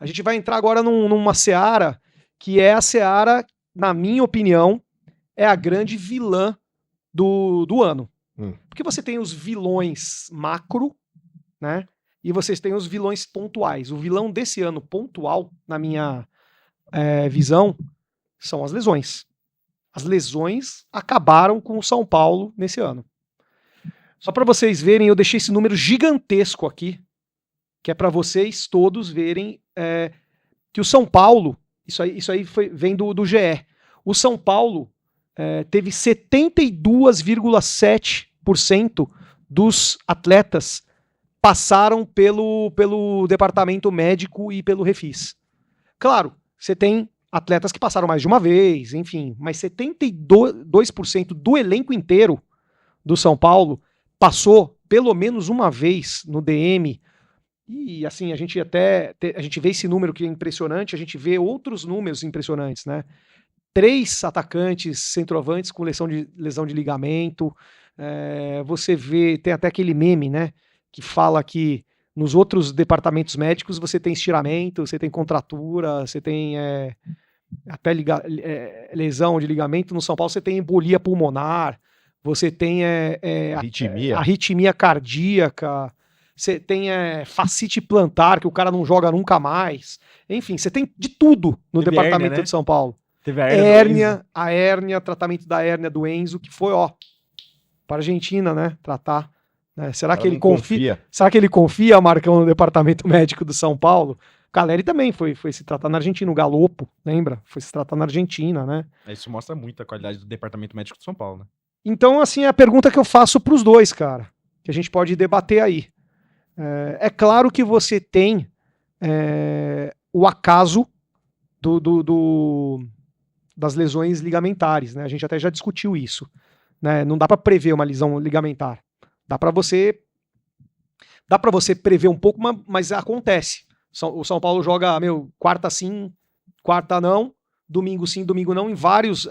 A gente vai entrar agora numa seara que é a seara, na minha opinião, é a grande vilã do ano. Porque você tem os vilões macro, né? E vocês têm os vilões pontuais. O vilão desse ano pontual, na minha visão, são as lesões. As lesões acabaram com o São Paulo nesse ano. Só para vocês verem, eu deixei esse número gigantesco aqui, que é para vocês todos verem que o São Paulo, isso aí vem do GE. O São Paulo teve 72,7% dos atletas passaram pelo departamento médico e pelo Refis. Claro, você tem atletas que passaram mais de uma vez, enfim, mas 72% do elenco inteiro do São Paulo passou pelo menos uma vez no DM. E assim, a gente vê esse número que é impressionante, a gente vê outros números impressionantes, né? 3 atacantes centroavantes com lesão de ligamento. Você vê, tem até aquele meme, né? Que fala que nos outros departamentos médicos você tem estiramento, você tem contratura, você tem até lesão de ligamento. No São Paulo você tem embolia pulmonar, você tem arritmia cardíaca, você tem fascite plantar, que o cara não joga nunca mais. Enfim, você tem de tudo no departamento hérnia, né? De São Paulo. Teve a hérnia, tratamento da hérnia do Enzo, que foi, para a Argentina, né, tratar. Né? Será que ele confia? Será que ele confia, Marcão, no departamento médico do São Paulo? O Caleri também foi se tratar na Argentina, o Galopo, lembra? Foi se tratar na Argentina, né? Isso mostra muito a qualidade do departamento médico do São Paulo, né? Então, assim, é a pergunta que eu faço para os dois, cara, que a gente pode debater aí. É claro que você tem o acaso das lesões ligamentares, né? A gente até já discutiu isso, né? Não dá para prever uma lesão ligamentar. Dá para você prever um pouco, mas acontece. O São Paulo joga, quarta sim, quarta não, domingo sim, domingo não, em vários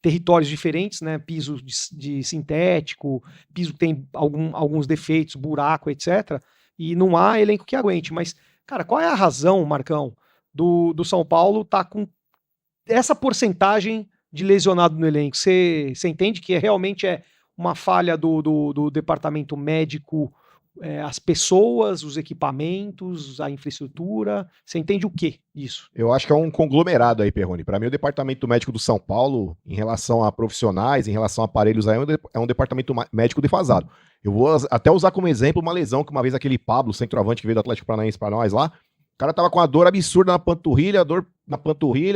territórios diferentes, né? Piso de sintético, piso que tem alguns defeitos, buraco, etc. E não há elenco que aguente. Mas, cara, qual é a razão, Marcão, do São Paulo tá com essa porcentagem de lesionado no elenco? Você entende que realmente é uma falha do departamento médico, as pessoas, os equipamentos, a infraestrutura? Você entende o que disso? Eu acho que é um conglomerado aí, Perrone. Para mim, o departamento médico do São Paulo, em relação a profissionais, em relação a aparelhos, aí é um departamento médico defasado. Eu vou até usar como exemplo uma lesão que uma vez aquele Pablo, centroavante que veio do Atlético Paranaense para nós lá, o cara tava com uma dor absurda na panturrilha,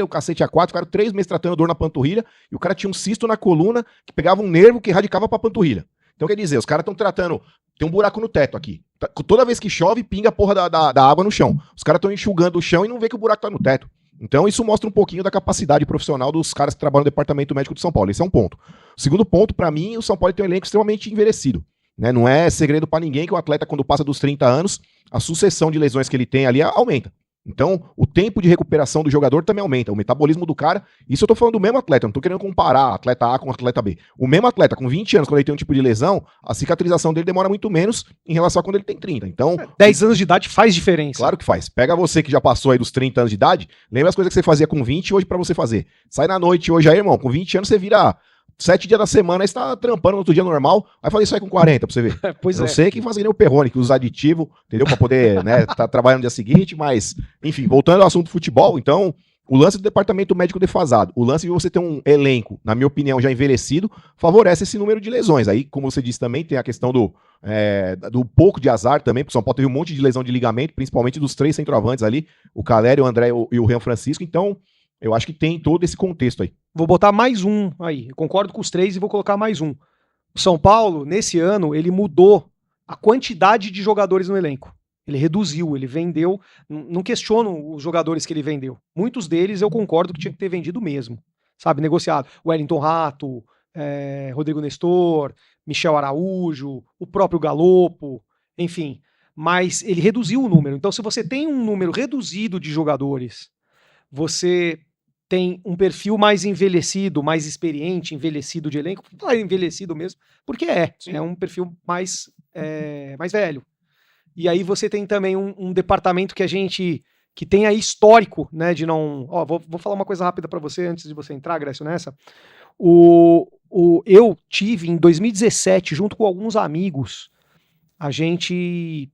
o cacete A4, ficaram 3 meses tratando dor na panturrilha, e o cara tinha um cisto na coluna que pegava um nervo que radicava pra panturrilha. Então quer dizer, os caras estão tratando, tem um buraco no teto aqui. Toda vez que chove, pinga a porra da água no chão. Os caras estão enxugando o chão e não vê que o buraco tá no teto. Então isso mostra um pouquinho da capacidade profissional dos caras que trabalham no departamento médico do São Paulo. Esse é um ponto. O segundo ponto, pra mim, o São Paulo tem um elenco extremamente envelhecido. Né? Não é segredo pra ninguém que o atleta, quando passa dos 30 anos, a sucessão de lesões que ele tem ali aumenta. Então, o tempo de recuperação do jogador também aumenta, o metabolismo do cara. Isso eu tô falando do mesmo atleta, não tô querendo comparar atleta A com atleta B. O mesmo atleta, com 20 anos, quando ele tem um tipo de lesão, a cicatrização dele demora muito menos em relação a quando ele tem 30. Então, 10 anos de idade faz diferença. Claro que faz. Pega você que já passou aí dos 30 anos de idade, lembra as coisas que você fazia com 20 hoje pra você fazer. Sai na noite hoje aí, irmão, com 20 anos você vira 7 dias da semana, aí você tá trampando no outro dia normal, vai fazer isso aí com 40 pra você ver. Pois eu sei que faz que nem o Perrone, que usa aditivo, entendeu? Pra poder, né, tá trabalhando no dia seguinte, mas, enfim, voltando ao assunto do futebol, então, o lance do departamento médico defasado, o lance de você ter um elenco, na minha opinião, já envelhecido, favorece esse número de lesões. Aí, como você disse também, tem a questão do pouco de azar também, porque o São Paulo teve um monte de lesão de ligamento, principalmente dos 3 centroavantes ali, o Caleri, o André e o Rian Francisco, então, eu acho que tem todo esse contexto aí. Vou botar mais um aí. Eu concordo com os 3 e vou colocar mais um. O São Paulo, nesse ano, ele mudou a quantidade de jogadores no elenco. Ele reduziu, ele vendeu. Não questiono os jogadores que ele vendeu. Muitos deles eu concordo que tinha que ter vendido mesmo. Sabe, negociado. Wellington Rato, Rodrigo Nestor, Michel Araújo, o próprio Galopo, enfim. Mas ele reduziu o número. Então, se você tem um número reduzido de jogadores, você tem um perfil mais envelhecido, mais experiente, envelhecido de elenco, envelhecido mesmo, porque é um perfil mais velho. E aí você tem também um departamento que tem aí histórico, né, de não... Ó, vou falar uma coisa rápida para você antes de você entrar, Grécio, nessa. Eu tive em 2017, junto com alguns amigos, a gente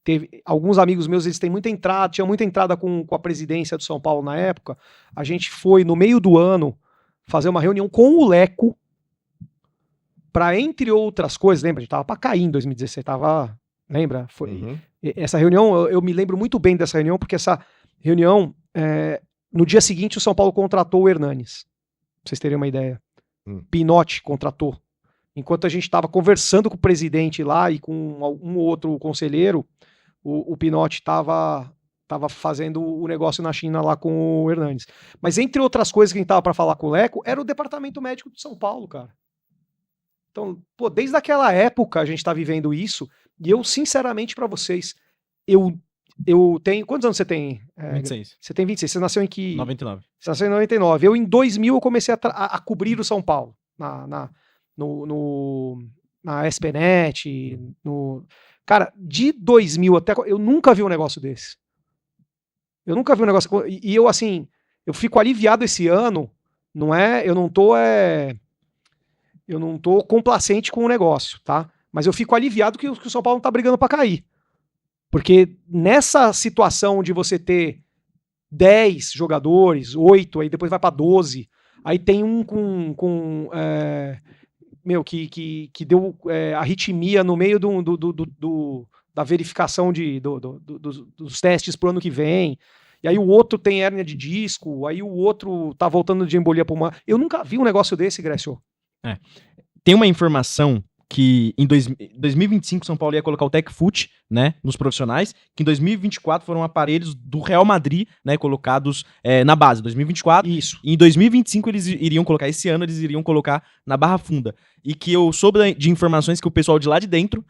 teve... Alguns amigos meus, eles têm muita entrada, tinham muita entrada com a presidência do São Paulo na época. A gente foi, no meio do ano, fazer uma reunião com o Leco, para, entre outras coisas, lembra, a gente tava para cair em 2017, tava... Lembra? Foi, essa reunião, eu me lembro muito bem dessa reunião, porque essa reunião, no dia seguinte, o São Paulo contratou o Hernanes. Pra vocês terem uma ideia. Pinotti contratou. Enquanto a gente estava conversando com o presidente lá e com um outro conselheiro, o Pinotti estava fazendo o negócio na China lá com o Hernanes. Mas entre outras coisas que a gente tava para falar com o Leco, era o departamento médico de São Paulo, cara. Então, pô, desde aquela época a gente tá vivendo isso. E eu, sinceramente, pra vocês, eu tenho... Quantos anos você tem? 26. Você tem 26. Você nasceu em que... 99. Você nasceu em 99. Eu, em 2000, eu comecei a cobrir o São Paulo. Na SPNet. Cara, de 2000 até... Eu nunca vi um negócio desse. Eu nunca vi um negócio... E eu, assim... Eu fico aliviado esse ano. Não é... Eu não tô complacente com o negócio, tá? Mas eu fico aliviado que o São Paulo não tá brigando pra cair. Porque nessa situação de você ter 10 jogadores, 8, aí depois vai pra 12, aí tem um que deu arritmia no meio da verificação dos testes pro ano que vem, e aí o outro tem hérnia de disco, aí o outro tá voltando de embolia pulmonar. Eu nunca vi um negócio desse, Grécio. Tem uma informação que em 2025 São Paulo ia colocar o TecFoot, né, nos profissionais, que em 2024 foram aparelhos do Real Madrid, né, colocados na base, 2024. Isso. E em 2025 eles iriam colocar, esse ano eles iriam colocar na Barra Funda. E que eu soube de informações que o pessoal de lá de dentro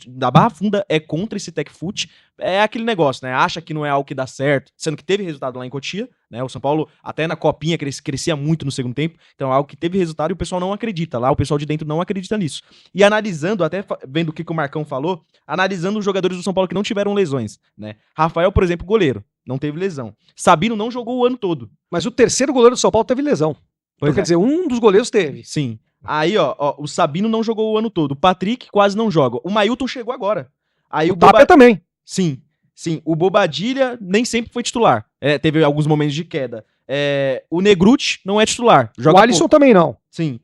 da Barra Funda é contra esse TecFoot. É aquele negócio, né? Acha que não é algo que dá certo, sendo que teve resultado lá em Cotia, né? O São Paulo, até na copinha, crescia muito no segundo tempo. Então é algo que teve resultado e o pessoal não acredita. Lá o pessoal de dentro não acredita nisso. E analisando, até vendo o que o Marcão falou, analisando os jogadores do São Paulo que não tiveram lesões, né? Rafael, por exemplo, goleiro, não teve lesão. Sabino não jogou o ano todo. Mas o terceiro goleiro do São Paulo teve lesão. Então, quer dizer, um dos goleiros teve. Sim. Aí, ó, o Sabino não jogou o ano todo. O Patrick quase não joga. O Mailton chegou agora. Aí o Tapia também. Sim. O Bobadilha nem sempre foi titular. Teve alguns momentos de queda. O Negruti não é titular. O Alisson também não. Sim.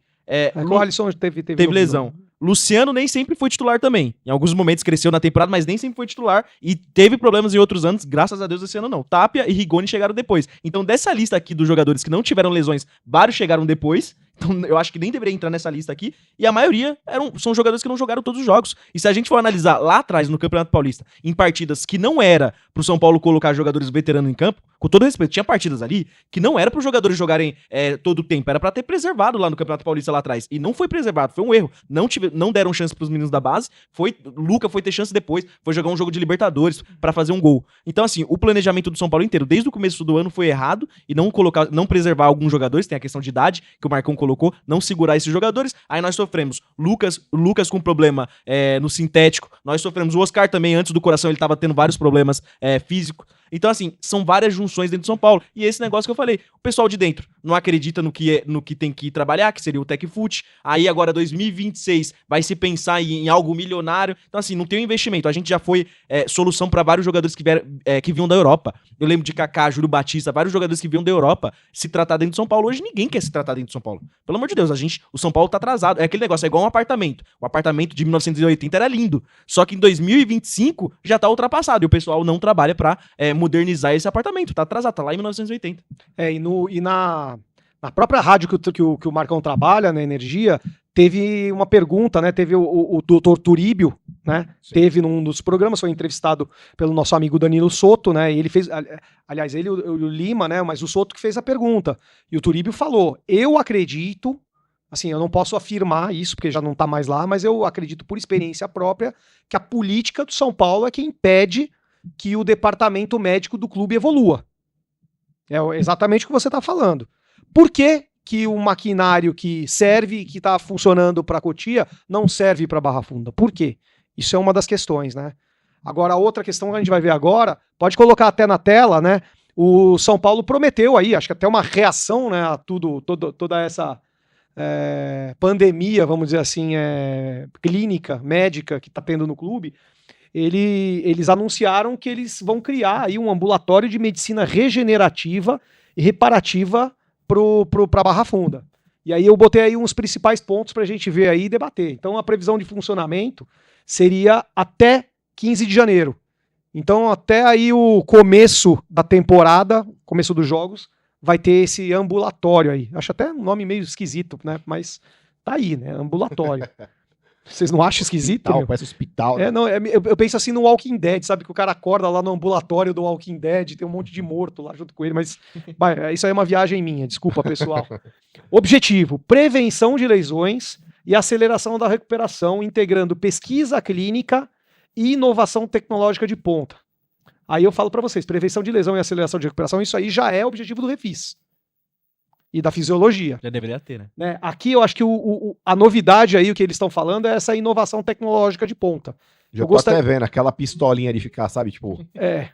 O Alisson teve lesão. Luciano nem sempre foi titular também. Em alguns momentos cresceu na temporada, mas nem sempre foi titular. E teve problemas em outros anos, graças a Deus esse ano não. Tapia e Rigoni chegaram depois. Então dessa lista aqui dos jogadores que não tiveram lesões, vários chegaram depois. Então eu acho que nem deveria entrar nessa lista aqui. E a maioria são jogadores que não jogaram todos os jogos. E se a gente for analisar lá atrás no Campeonato Paulista, em partidas que não era pro São Paulo colocar jogadores veteranos em campo, com todo respeito, tinha partidas ali que não era pros jogadores jogarem todo o tempo, era pra ter preservado lá no Campeonato Paulista lá atrás. E não foi preservado, foi um erro. Não deram chance pros meninos da base. Luca foi ter chance depois, foi jogar um jogo de Libertadores pra fazer um gol. Então assim, o planejamento do São Paulo inteiro, desde o começo do ano, foi errado e não preservar alguns jogadores, tem a questão de idade, que o Marcão colocou, não segurar esses jogadores. Aí nós sofremos Lucas com problema no sintético, nós sofremos o Oscar também, antes do coração ele tava tendo vários problemas físicos. Então assim, são várias junções dentro de São Paulo, e esse negócio que eu falei, o pessoal de dentro não acredita no que tem que trabalhar, que seria o TecFoot. Aí agora 2026 vai se pensar em algo milionário. Então assim, não tem um investimento. A gente já foi solução para vários jogadores que vinham da Europa. Eu lembro de Kaká, Júlio Batista, vários jogadores que vinham da Europa se tratar dentro de São Paulo. Hoje ninguém quer se tratar dentro de São Paulo. Pelo amor de Deus, o São Paulo tá atrasado. É aquele negócio, é igual um apartamento. O apartamento de 1980 era lindo. Só que em 2025 já tá ultrapassado. E o pessoal não trabalha pra modernizar esse apartamento. Tá atrasado, tá lá em 1980. Na própria rádio que o Marcão trabalha, na Energia, teve uma pergunta, né? Teve o doutor Turíbio, né? Sim. Teve num dos programas, foi entrevistado pelo nosso amigo Danilo Soto, né? E ele fez, aliás, ele o Lima, né? Mas o Soto que fez a pergunta. E o Turíbio falou: eu acredito, assim, eu não posso afirmar isso, porque já não tá mais lá, mas eu acredito por experiência própria que a política do São Paulo é que impede que o departamento médico do clube evolua. É exatamente o que você está falando. Por que o maquinário que serve, que está funcionando para Cotia, não serve para Barra Funda? Por quê? Isso é uma das questões, né? Agora, a outra questão que a gente vai ver agora, pode colocar até na tela, né? O São Paulo prometeu aí, acho que até uma reação, né, a toda essa pandemia, vamos dizer assim, clínica, médica que está tendo no clube. Eles anunciaram que eles vão criar aí um ambulatório de medicina regenerativa e reparativa para Barra Funda. E aí eu botei aí uns principais pontos para a gente ver aí e debater. Então a previsão de funcionamento seria até 15 de janeiro. Então até aí o começo da temporada, começo dos jogos, vai ter esse ambulatório aí. Acho até um nome meio esquisito, né? Mas tá aí, né? Ambulatório. Vocês não acham esquisito? Hospital, parece hospital. Né? Não, eu penso assim no Walking Dead, sabe? Que o cara acorda lá no ambulatório do Walking Dead, tem um monte de morto lá junto com ele, mas isso aí é uma viagem minha, desculpa, pessoal. Objetivo: prevenção de lesões e aceleração da recuperação, integrando pesquisa clínica e inovação tecnológica de ponta. Aí eu falo para vocês, prevenção de lesão e aceleração de recuperação, isso aí já é objetivo do Refis e da fisiologia. Já deveria ter, né? Aqui eu acho que a novidade aí, o que eles estão falando, é essa inovação tecnológica de ponta. Já tô até vendo aquela pistolinha de ficar, sabe, tipo,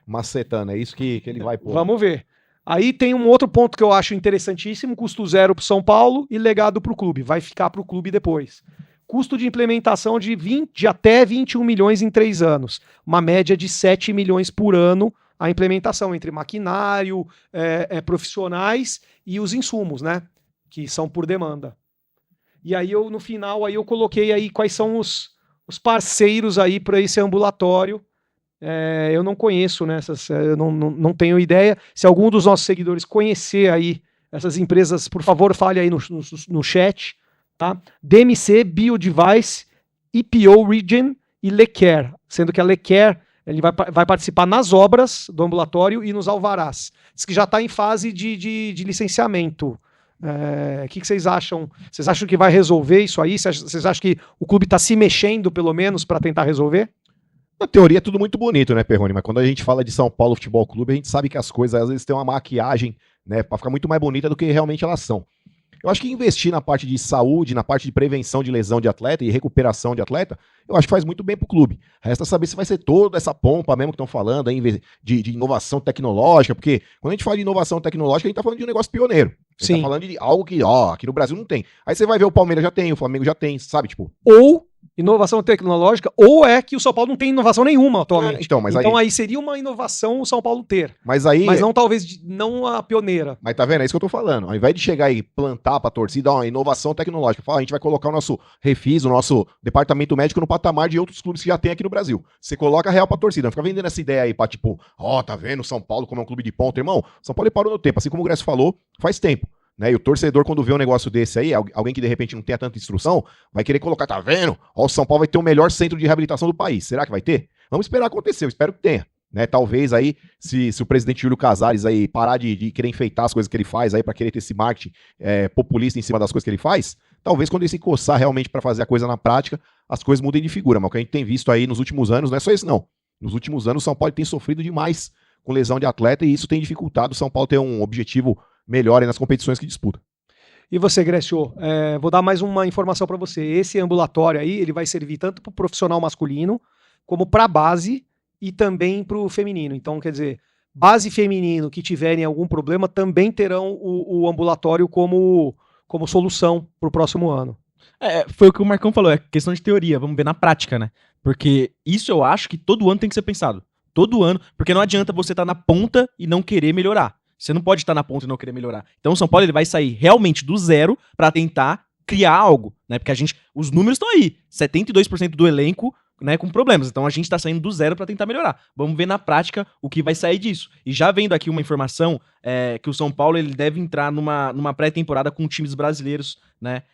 macetando, é isso que ele vai pôr. Vamos ver. Aí tem um outro ponto que eu acho interessantíssimo, custo zero pro São Paulo e legado pro clube, vai ficar pro clube depois. Custo de implementação de até 21 milhões em 3 anos, uma média de 7 milhões por ano a implementação entre maquinário, profissionais e os insumos, né? Que são por demanda. E aí no final aí eu coloquei aí quais são os parceiros aí para esse ambulatório. Eu não conheço, né? Eu não tenho ideia. Se algum dos nossos seguidores conhecer aí essas empresas, por favor, fale aí no chat, tá? DMC, BioDevice, EPO Regen e Lecare, sendo que a Lecare ele vai participar nas obras do ambulatório e nos alvarás. Diz que já está em fase de licenciamento. O que vocês acham? Vocês acham que vai resolver isso aí? Vocês acham que o clube está se mexendo, pelo menos, para tentar resolver? Na teoria é tudo muito bonito, né, Perrone? Mas quando a gente fala de São Paulo Futebol Clube, a gente sabe que as coisas às vezes têm uma maquiagem, né, para ficar muito mais bonita do que realmente elas são. Eu acho que investir na parte de saúde, na parte de prevenção de lesão de atleta e recuperação de atleta, eu acho que faz muito bem pro clube. Resta saber se vai ser toda essa pompa mesmo que estão falando aí de inovação tecnológica, porque quando a gente fala de inovação tecnológica, a gente tá falando de um negócio pioneiro. A gente tá falando de algo que, aqui no Brasil não tem. Aí você vai ver o Palmeiras já tem, o Flamengo já tem, sabe, tipo... Ou inovação tecnológica, ou é que o São Paulo não tem inovação nenhuma atualmente. Então aí seria uma inovação o São Paulo ter. Mas não talvez não a pioneira. Mas tá vendo? É isso que eu tô falando. Ao invés de chegar e plantar pra torcida uma inovação tecnológica, a gente vai colocar o nosso Refis, o nosso departamento médico no patamar de outros clubes que já tem aqui no Brasil. Você coloca real pra torcida. Não fica vendendo essa ideia aí pra tipo, tá vendo o São Paulo como é um clube de ponta, irmão? São Paulo parou no tempo, assim como o Gresso falou, faz tempo. Né? E o torcedor, quando vê um negócio desse aí, alguém que de repente não tenha tanta instrução, vai querer colocar, tá vendo? O São Paulo vai ter o melhor centro de reabilitação do país. Será que vai ter? Vamos esperar acontecer, eu espero que tenha. Né? Talvez aí, se o presidente Júlio Casares aí parar de querer enfeitar as coisas que ele faz aí, pra querer ter esse marketing populista em cima das coisas que ele faz, talvez quando ele se coçar realmente pra fazer a coisa na prática, as coisas mudem de figura. Mas o que a gente tem visto aí nos últimos anos, não é só isso não. Nos últimos anos o São Paulo tem sofrido demais com lesão de atleta e isso tem dificultado o São Paulo ter um objetivo melhor nas competições que disputa. E você, Grécio, vou dar mais uma informação para você. Esse ambulatório aí, ele vai servir tanto para o profissional masculino, como para a base e também para o feminino. Então, quer dizer, base e feminino que tiverem algum problema também terão o ambulatório como solução para o próximo ano. Foi o que o Marcão falou, é questão de teoria, vamos ver na prática, né? Porque isso eu acho que todo ano tem que ser pensado. Todo ano, porque não adianta você estar na ponta e não querer melhorar. Você não pode estar na ponta e não querer melhorar. Então o São Paulo ele vai sair realmente do zero para tentar criar algo, né? Porque os números estão aí, 72% do elenco, né, com problemas. Então a gente tá saindo do zero para tentar melhorar. Vamos ver na prática o que vai sair disso. E já vendo aqui uma informação que o São Paulo ele deve entrar numa pré-temporada com times brasileiros, né?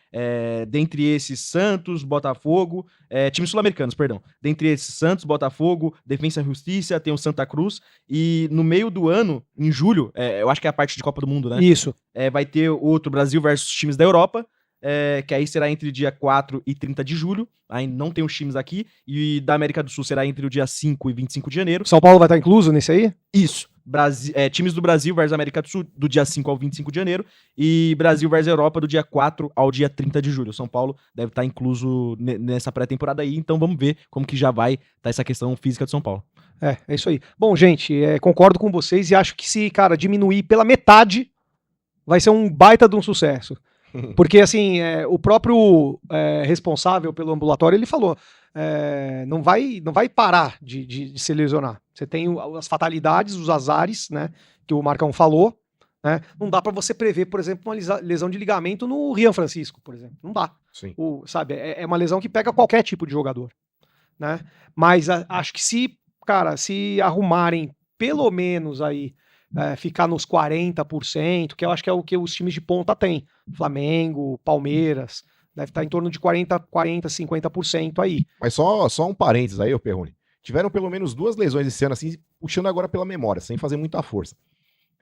Dentre esses Santos, Botafogo, times sul-americanos, perdão. Dentre esses Santos, Botafogo, Defensa e Justiça, tem o Santa Cruz. E no meio do ano, em julho, eu acho que é a parte de Copa do Mundo, né? Isso. Vai ter outro Brasil versus times da Europa. Que aí será entre o dia 4 e 30 de julho, aí não tem os times aqui, e da América do Sul será entre o dia 5 e 25 de janeiro. São Paulo vai estar incluso nesse aí? Isso. times do Brasil versus América do Sul, do dia 5 ao 25 de janeiro, e Brasil versus Europa, do dia 4 ao dia 30 de julho. O São Paulo deve estar incluso nessa pré-temporada aí, então vamos ver como que já vai estar essa questão física do São Paulo. É isso aí. Bom, gente, concordo com vocês e acho que se, cara, diminuir pela metade, vai ser um baita de um sucesso. Porque, assim, o próprio responsável pelo ambulatório, ele falou, não vai parar de se lesionar. Você tem as fatalidades, os azares, né, que o Marcão falou, né? Não dá para você prever, por exemplo, uma lesão de ligamento no Rian Francisco, por exemplo. Não dá. Sim. Sabe, é uma lesão que pega qualquer tipo de jogador, né? Mas acho que se arrumarem pelo menos aí, ficar nos 40%, que eu acho que é o que os times de ponta têm. Flamengo, Palmeiras, deve estar em torno de 50% aí. Mas só um parênteses aí, ô Perrone. Tiveram pelo menos 2 lesões esse ano, assim, puxando agora pela memória, sem fazer muita força.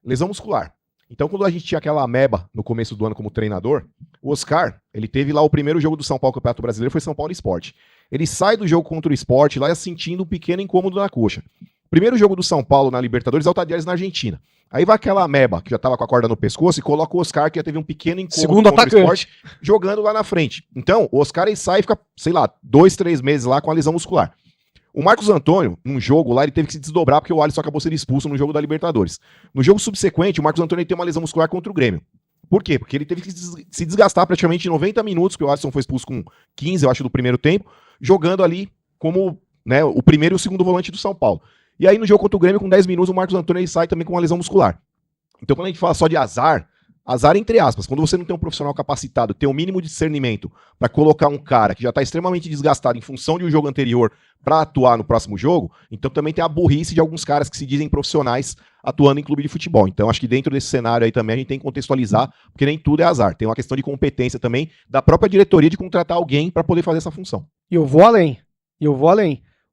Lesão muscular. Então, quando a gente tinha aquela ameba no começo do ano como treinador, o Oscar, ele teve lá o primeiro jogo do São Paulo Campeonato Brasileiro, foi São Paulo Sport. Ele sai do jogo contra o Sport lá sentindo um pequeno incômodo na coxa. Primeiro jogo do São Paulo na Libertadores é o Tadieres na Argentina. Aí vai aquela ameba, que já tava com a corda no pescoço, e coloca o Oscar, que já teve um pequeno incômodo segundo atacante, o Sport, jogando lá na frente. Então, o Oscar ele sai e fica, sei lá, 2, 3 meses lá com a lesão muscular. O Marcos Antônio, num jogo lá, ele teve que se desdobrar porque o Alisson acabou sendo expulso no jogo da Libertadores. No jogo subsequente, o Marcos Antônio tem uma lesão muscular contra o Grêmio. Por quê? Porque ele teve que se desgastar praticamente 90 minutos, porque o Alisson foi expulso com 15, eu acho, do primeiro tempo, jogando ali como, né, o primeiro e o segundo volante do São Paulo. E aí no jogo contra o Grêmio, com 10 minutos, o Marcos Antônio ele sai também com uma lesão muscular. Então quando a gente fala só de azar entre aspas, quando você não tem um profissional capacitado, tem o mínimo de discernimento para colocar um cara que já está extremamente desgastado em função de um jogo anterior para atuar no próximo jogo, então também tem a burrice de alguns caras que se dizem profissionais atuando em clube de futebol. Então acho que dentro desse cenário aí também a gente tem que contextualizar, porque nem tudo é azar. Tem uma questão de competência também da própria diretoria de contratar alguém para poder fazer essa função. E eu vou além.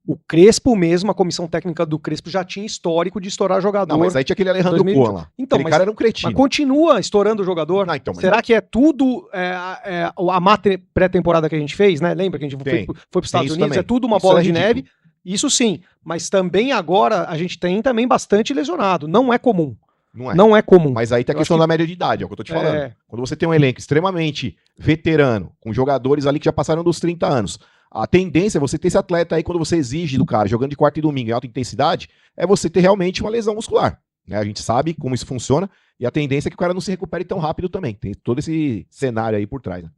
O Crespo mesmo, a comissão técnica do Crespo já tinha histórico de estourar jogador. Não, mas aí tinha aquele Alejandro Cohen lá. Então, aquele cara era um cretino. Mas continua estourando o jogador. Não, então, Será que é tudo a pré-temporada que a gente fez, né? Lembra que a gente foi para os Estados Unidos? Também. É tudo uma Isso bola é de neve. Isso sim. Mas também agora a gente tem também bastante lesionado. Não é comum. Não é comum. Mas aí tem a questão da média de idade, é o que eu tô te falando. Quando você tem um elenco extremamente veterano, com jogadores ali que já passaram dos 30 anos, a tendência é você ter esse atleta aí, quando você exige do cara, jogando de quarta e domingo em alta intensidade, é você ter realmente uma lesão muscular. Né? A gente sabe como isso funciona, e a tendência é que o cara não se recupere tão rápido também. Tem todo esse cenário aí por trás. Né?